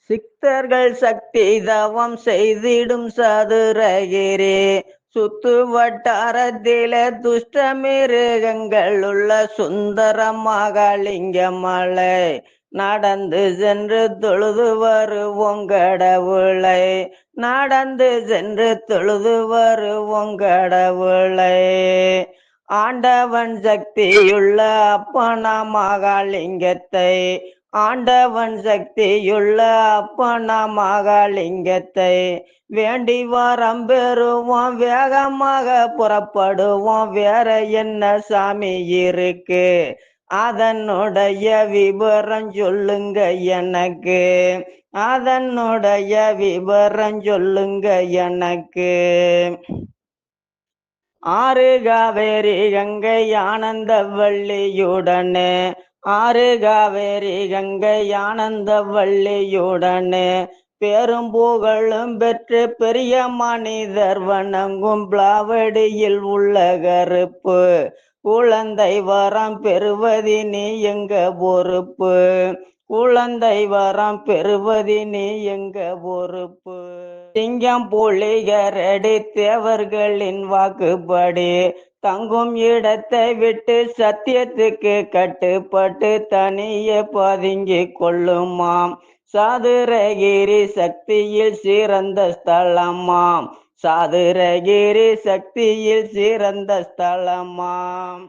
சித்தர்கள் சக்தி தவம் செய்திடும் சதுரகிரி சுத்து வட்டாரத்தில துஷ்ட மிருகங்கள் உள்ள சுந்தர மகாலிங்க மலை நடந்து சென்று தொழுது வருவோம் கடவுளை நடந்து சென்று தொழுது வருவோம் கடவுளை ஆண்டவன் சக்தியுள்ள அப்பனா மகாலிங்கத்தை ஆண்டவன் சக்தியுள்ள அப்பனா மகாலிங்கத்தை வேண்டி வரம் பெறுவோம் வேகமாக புறப்படுவோம் வேற என்ன சாமி இருக்கு அதனுடைய விவரம் சொல்லுங்க எனக்கு அதனுடைய விவரம் சொல்லுங்க எனக்கு ஆறு காவேரி கங்கை ஆனந்த வள்ளியுடனே ஆறு காவேரி கங்கை ஆனந்த வள்ளியுடனே பேரும் புகழும் பெற்று பெரிய மனிதர் வணங்கும் பிளாவடியில் உள்ள கருப்பு குழந்தை வரம் பெறுவதி நீ எங்க பொறுப்பு குழந்தை வரம் பெறுவதி நீ எங்க பொறுப்பு சிங்கம் புலிகரடி தேவர்களின் வாக்குப்படி தங்கும் இடத்தை விட்டு சத்தியத்துக்கு கட்டுப்பட்டு தனியே பதுங்கி கொள்ளுமாம் சதுரகிரி சக்தியில் சிறந்த ஸ்தலமாம் சதுரகிரி சக்தியில் சிறந்த ஸ்தலமாம்.